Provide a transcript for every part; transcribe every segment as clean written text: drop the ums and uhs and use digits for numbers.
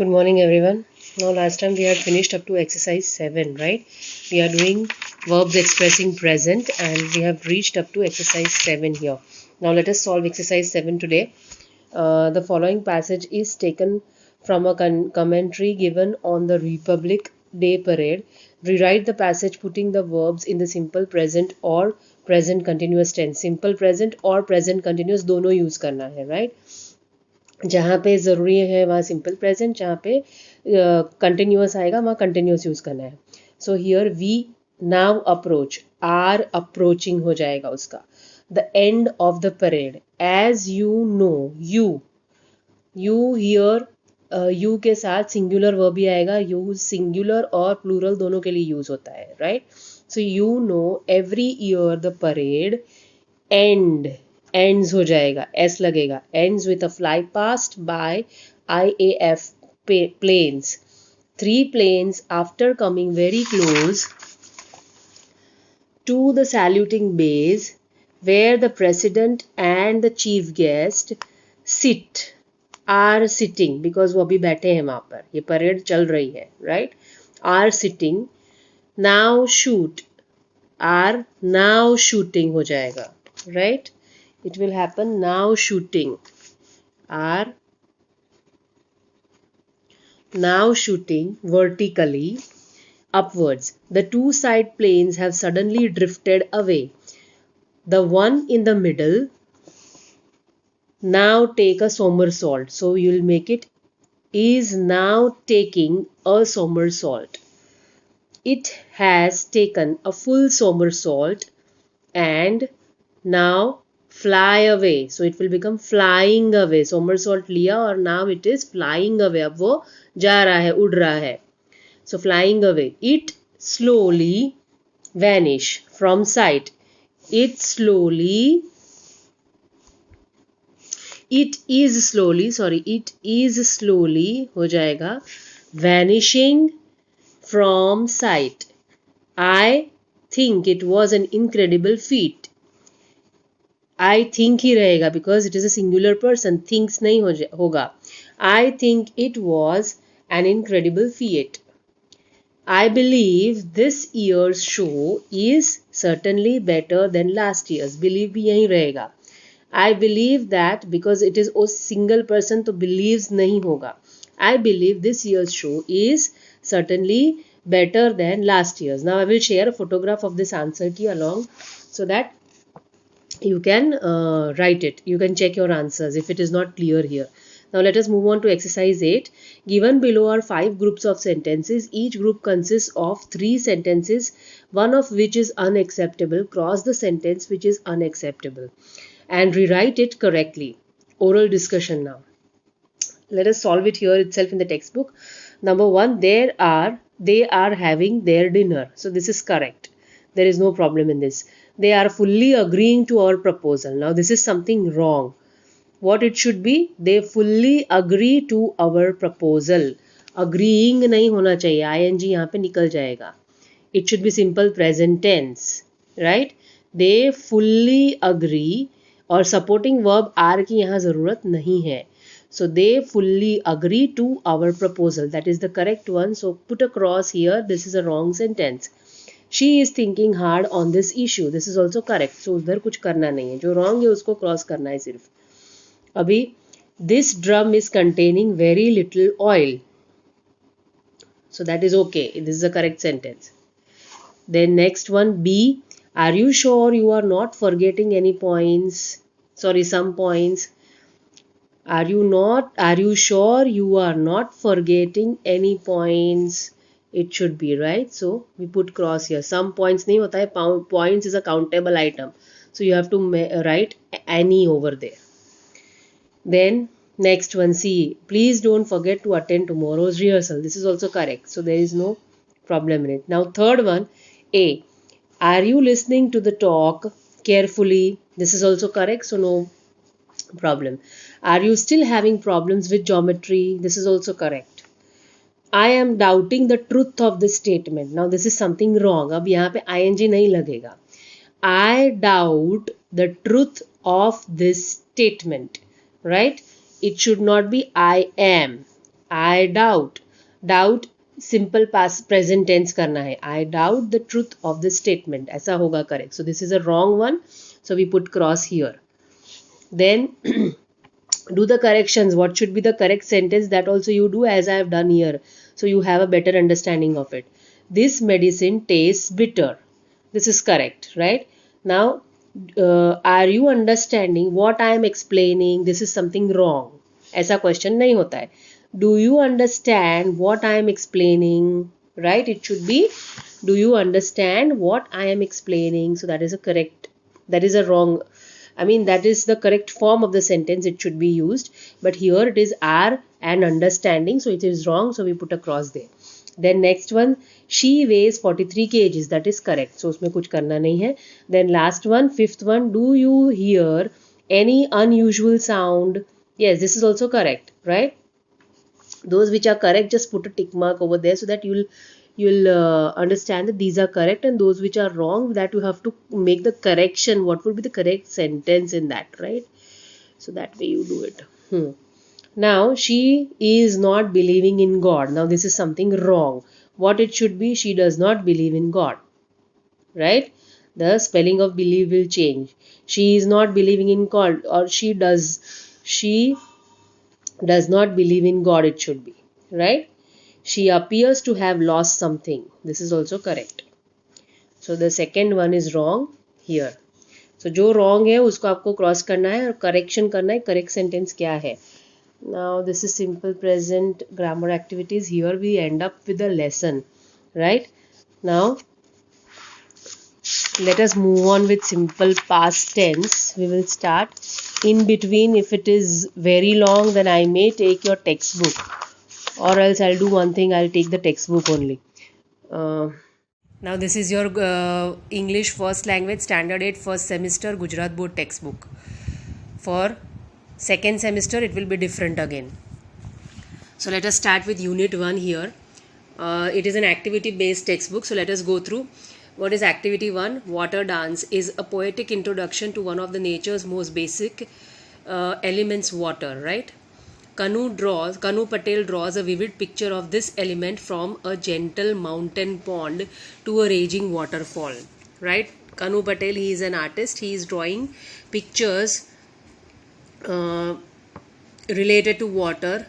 Good morning, everyone. Now, last time we had finished up to exercise 7, right? We are doing verbs expressing present and we have reached up to exercise 7 here. Now, let us solve exercise 7 today. The following passage is taken from a commentary given on the Republic Day parade. Rewrite the passage putting the verbs in the simple present or present continuous tense. Simple present or present continuous दोनों use करना है, right? जहाँ पे ज़रूरी है वहाँ simple present, जहाँ पे कंटिन्यूअस आएगा वहाँ कंटिन्यूअस यूज़ करना है. So here we now approach, are approaching हो जाएगा उसका. The end of the parade, as you know, you hear you के साथ सिंगुलर वर्ब भी आएगा. यू सिंगुलर और प्लूरल दोनों के लिए यूज होता है, right? So you know every year the parade and, ends हो जाएगा, s लगेगा, ends with a fly past by IAF planes. 3 planes after coming very close to the saluting base where the president and the chief guest are sitting, because वो अभी बैठे हैं वहाँ पर, ये परेड चल रही है, right? Are sitting. Now shoot, are now shooting हो जाएगा, right? It will happen now shooting, are now shooting vertically upwards. The 2 side planes have suddenly drifted away. The one in the middle now take a somersault. So you will make it is now taking a somersault. It has taken a full somersault and now fly away. So it will become flying away. Somersault लिया और now it is flying away. अब वो जा रहा है, उड़ रहा है. So flying away. It slowly vanish from sight. It is slowly हो जाएगा vanishing from sight. I think it was an incredible feat. I think ही रहेगा because it is a singular person. Thinks नहीं होगा. I think it was an incredible feat. I believe this year's show is certainly better than last year's. Believe भी यहीं रहेगा. I believe that, because it is a single person तो believes नहीं होगा. I believe this year's show is certainly better than last year's. Now I will share a photograph of this answer key along so that you can write it. You can check your answers if it is not clear here. Now let us move on to exercise 8. Given below are 5 groups of sentences. Each group consists of 3 sentences, one of which is unacceptable. Cross the sentence which is unacceptable and rewrite it correctly. Oral discussion now. Let us solve it here itself in the textbook. Number 1, they are having their dinner. So this is correct. There is no problem in this. They are fully agreeing to our proposal. Now this is something wrong. What it should be? They fully agree to our proposal. Agreeing नहीं होना चाहिए, ing यहाँ पे निकल जाएगा. It should be simple present tense, right? They fully agree, और supporting verb are की यहाँ ज़रूरत नहीं है. So they fully agree to our proposal. That is the correct one. So put a cross here. This is a wrong sentence. She is thinking hard on this issue. This is also correct. So उधर कुछ करना नहीं है. जो wrong है उसको cross करना है सिर्फ. अभी this drum is containing very little oil. So that is okay. This is a correct sentence. Then next one, B. Are you sure you are not forgetting any points? Sorry, some points. Are you sure you are not forgetting any points? It should be, right? So we put cross here. Some points नहीं होता है. Points is a countable item. So you have to write any over there. Then next one, C. Please don't forget to attend tomorrow's rehearsal. This is also correct. So there is no problem in it. Now third one, A. Are you listening to the talk carefully? This is also correct. So no problem. Are you still having problems with geometry? This is also correct. I am doubting the truth of this statement. Now this is something wrong. अब यहाँ पे ing नहीं लगेगा. I doubt the truth of this statement. Right? It should not be I am. I doubt. Doubt simple past present tense करना है. I doubt the truth of this statement. ऐसा होगा correct. So this is a wrong one. So we put cross here. Then do the corrections. What should be the correct sentence? That also you do as I have done here. So you have a better understanding of it. This medicine tastes bitter. This is correct, right? Now, are you understanding what I am explaining? This is something wrong. ऐसा question नहीं होता है. Do you understand what I am explaining? Right? It should be, do you understand what I am explaining? So that is a correct, that is a wrong, I mean that is the correct form of the sentence it should be used. But here it is are and understanding, so it is wrong, so we put a cross there. Then next one, she weighs 43 kgs, that is correct, so उसमें कुछ करना नहीं है. Then last one, fifth one, do you hear any unusual sound? Yes, this is also correct, right? Those which are correct, just put a tick mark over there so that you'll understand that these are correct, and those which are wrong, that you have to make the correction. What would be the correct sentence in that, right? So that way you do it. Now, she is not believing in God. Now, this is something wrong. What it should be? She does not believe in God. Right? The spelling of believe will change. She is not believing in God, or she does not believe in God, it should be. Right? She appears to have lost something. This is also correct. So, the second one is wrong here. So, जो wrong है उसको आपको cross करना है और correction करना है. Correct sentence क्या है? Now this is simple present grammar activities. Here we end up with a lesson, right? Now let us move on with simple past tense. We will start. In between, if it is very long, then I may take your textbook, or else I'll do one thing, I'll take the textbook only. Now this is your English first language standard 8 first semester Gujarat board textbook. For second semester it will be different again. So let us start with unit 1 here. It is an activity based textbook, so let us go through. What is activity 1? Water dance is a poetic introduction to one of the nature's most basic elements, water, right? Kanu Patel draws a vivid picture of this element from a gentle mountain pond to a raging waterfall, right? Kanu Patel, he is an artist. He is drawing pictures related to water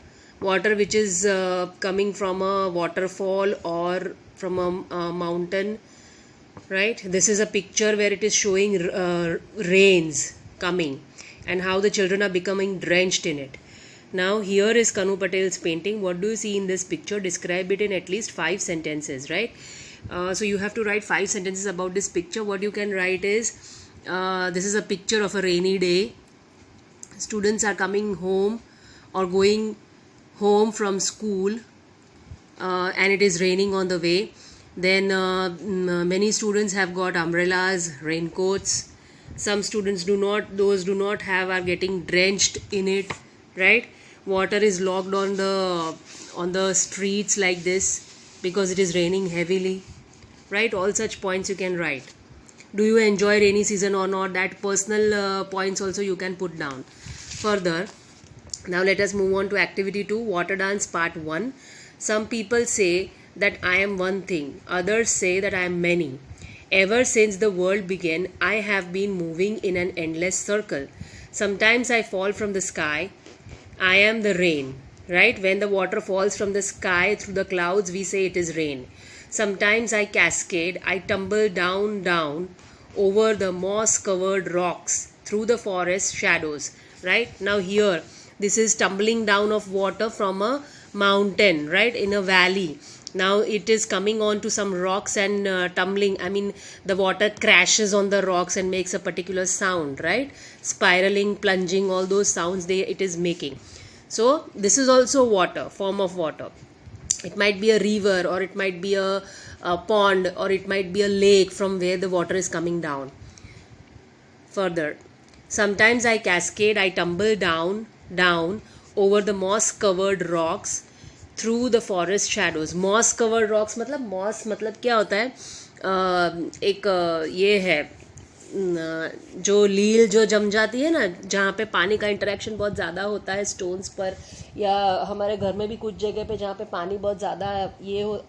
which is coming from a waterfall or from a mountain, right? This is a picture where it is showing rains coming and how the children are becoming drenched in it. Now here is Kanu Patel's painting. What do you see in this picture? Describe it in at least 5 sentences, right? So you have to write 5 sentences about this picture. What you can write is, this is a picture of a rainy day. Students are coming home or going home from school, and it is raining on the way. Then many students have got umbrellas, raincoats. Some students do not, those do not have, are getting drenched in it, right? Water is locked on the streets like this because it is raining heavily, right? All such points you can write. Do you enjoy rainy season or not? That personal points also you can put down. Further, now let us move on to activity 2, water dance part 1. Some people say that I am one thing, others say that I am many. Ever since the world began, I have been moving in an endless circle. Sometimes I fall from the sky. I am the rain, right? When the water falls from the sky through the clouds, we say it is rain. Sometimes I cascade. I tumble down over the moss-covered rocks through the forest shadows, right? Now here, this is tumbling down of water from a mountain, right? In a valley. Now it is coming on to some rocks and tumbling. I mean, the water crashes on the rocks and makes a particular sound, right? Spiraling, plunging, all those sounds it is making. So this is also water, form of water. It might be a river, or it might be a pond, or it might be a lake from where the water is coming down. Further, sometimes I cascade, I tumble down over the moss-covered rocks through the forest shadows. Moss-covered rocks मतलब moss मतलब क्या होता है? एक ये है जो लील जो जम जाती है ना, जहाँ पे पानी का इंटरेक्शन बहुत ज़्यादा होता है स्टोन्स पर, या हमारे घर में भी कुछ जगह पे जहाँ पे पानी बहुत ज़्यादा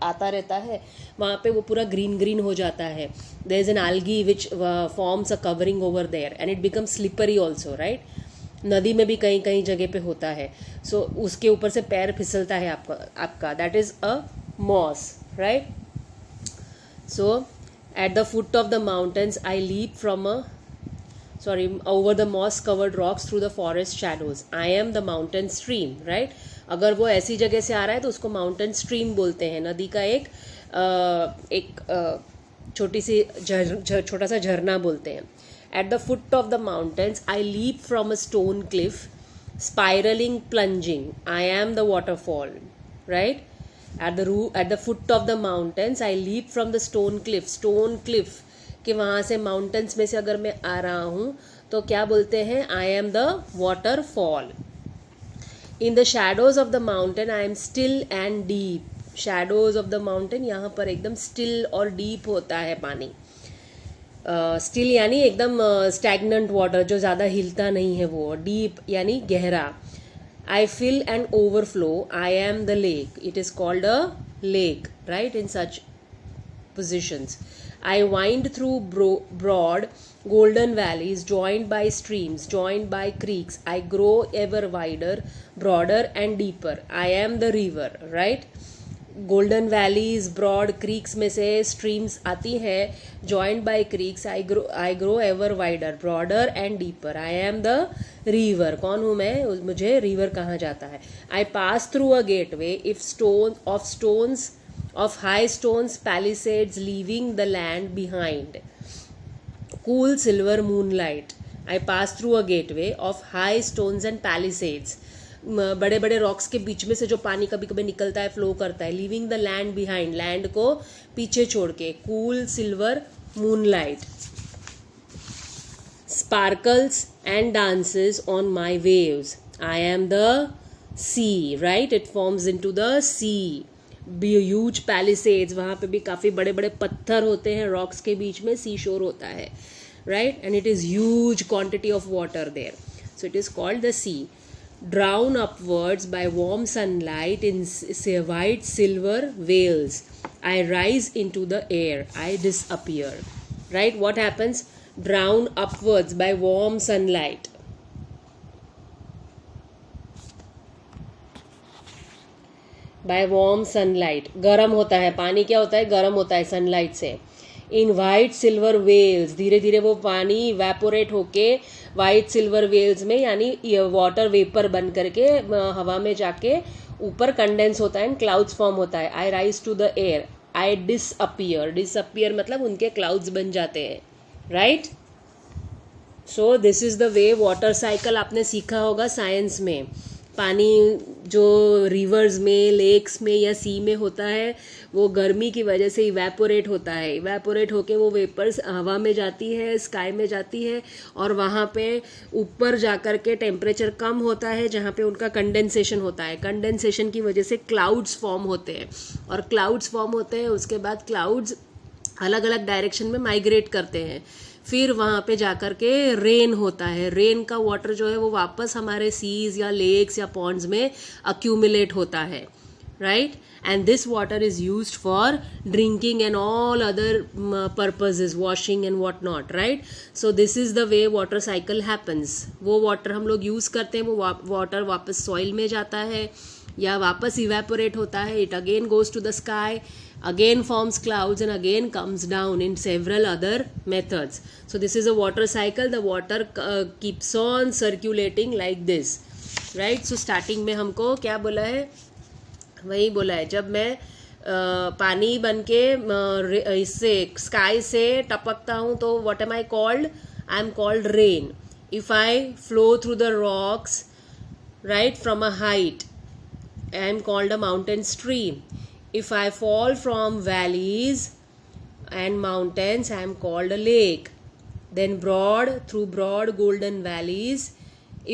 आता रहता है, वहाँ पे वो पूरा ग्रीन ग्रीन हो जाता है. There is an algae which forms a covering over there and it become slippery also, right. नदी में भी कहीं कहीं जगह पे होता है. सो उसके ऊपर से पैर फिसलता है आपका. That is a moss, right. So at the foot of the mountains I leap over the moss covered rocks through the forest shadows. I am the mountain stream, right. अगर वो ऐसी जगह से आ रहा है तो उसको माउंटेन स्ट्रीम बोलते हैं. नदी का एक छोटी सी छोटा सा झरना बोलते हैं. At the foot of the mountains I leap from a stone cliff, spiraling, plunging. I am the waterfall, right. At the foot of the mountains I leap from the stone cliff कि वहाँ से mountains में से अगर मैं आ रहा हूँ तो क्या बोलते हैं, I am the waterfall. In the shadows of the mountain I am still and deep. Shadows of the mountain, यहाँ पर एकदम still और deep होता है पानी. स्टिल यानी एकदम स्टैगनेंट वाटर, जो ज़्यादा हिलता नहीं है वो. डीप यानी गहरा. I fill and overflow. I am the lake. It is called a lake, right? In such positions. I wind through broad, golden valleys joined by streams, joined by creeks. I grow ever wider, broader and deeper. I am the river, right? Golden valleys, broad creeks में से streams आती हैं, joined by creeks. I grow ever wider, broader and deeper. I am the river. कौन हूँ मैं, मुझे river कहा जाता है. I pass through a gateway if stones of high stones palisades leaving the land behind. Cool silver moonlight. I pass through a gateway of high stones and palisades. बड़े बड़े rocks के बीच में से जो पानी कभी कभी निकलता है, फ्लो करता है. Leaving the land behind, land को पीछे छोड़ के. Cool silver moonlight. Sparkles and dances on my waves. I am the sea, right. It forms into the sea. Huge palisades, वहाँ पे भी काफ़ी बड़े बड़े पत्थर होते हैं रॉक्स के बीच में. सी शोर होता है, right. And it is huge quantity of water there. So it is called the sea. Drawn upwards by warm sunlight in white silver veils. I rise into the air. I disappear. Right? What happens? Drawn upwards by warm sunlight. By warm sunlight. गर्म होता है पानी. क्या होता है? गर्म होता है सनलाइट से. इन वाइट सिल्वर वेल्स, धीरे धीरे वो पानी इवेपोरेट होके वाइट सिल्वर वेल्स में, यानी वाटर वेपर बन करके हवा में जाके ऊपर कंडेंस होता है एंड क्लाउड्स फॉर्म होता है. I rise to the air. I disappear. Disappear मतलब उनके क्लाउड्स बन जाते हैं, right. So this is the way water cycle आपने सीखा होगा साइंस में. पानी जो रिवर्स में, लेक्स में या सी में होता है, वो गर्मी की वजह से इवेपोरेट होता है. इवेपोरेट होके वो वेपर्स हवा में जाती है, स्काई में जाती है, और वहाँ पे ऊपर जाकर के टेम्परेचर कम होता है जहाँ पे उनका कंडेंसेशन होता है. कंडेंसेशन की वजह से क्लाउड्स फॉर्म होते हैं, और क्लाउड्स फॉर्म होते हैं उसके बाद क्लाउड्स अलग अलग डायरेक्शन में माइग्रेट करते हैं. फिर वहाँ पे जाकर के रेन होता है. रेन का वाटर जो है वो वापस हमारे सीज या लेक्स या पॉन्ड्स में अक्यूमुलेट होता है, right. And this water is used for drinking and all other purposes, washing and what not, right. So this is the way water cycle happens. वो वाटर हम लोग यूज करते हैं, वो वाटर वापस सॉइल में जाता है या वापस इवेपोरेट होता है. It again goes to the sky, again forms clouds and again comes down in several other methods. So this is a water cycle. The water keeps on circulating like this, right. So starting में हमको क्या बोला है, वही बोला है, जब मैं पानी बन के इससे स्काई से टपकता हूँ तो what am I called? I am called rain. If I flow through the rocks, right, from a height, I am called a mountain stream. If I fall from valleys and mountains, I am called a lake. Then through broad golden valleys,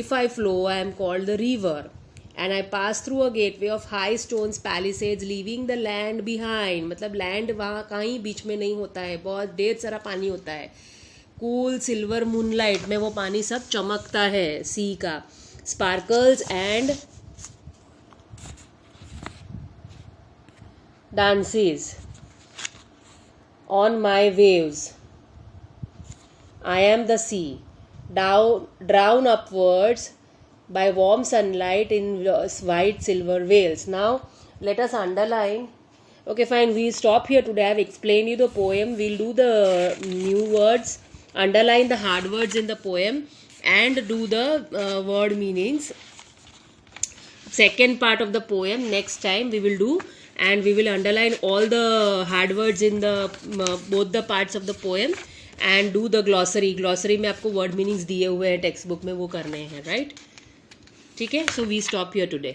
if I flow, I am called the river. And I pass through a gateway of high stones, palisades, leaving the land behind. मतलब land वहाँ कहीं बीच में नहीं होता है, बहुत ढेर सारा पानी होता है. कूल सिल्वर मूनलाइट में वो पानी सब चमकता है, सी का sparkles and dances on my waves. I am the sea, drawn upwards by warm sunlight in white silver veils. Now let us underline. Okay, fine, we stop here today. I have explained you the poem. We'll do the new words, underline the hard words in the poem, and do the word meanings. Second part of the poem next time we will do, and we will underline all the hard words in the both the parts of the poem and do the glossary में आपको word meanings दिए हुए हैं text book में, वो करने हैं, right? ठीक है, so we stop here today.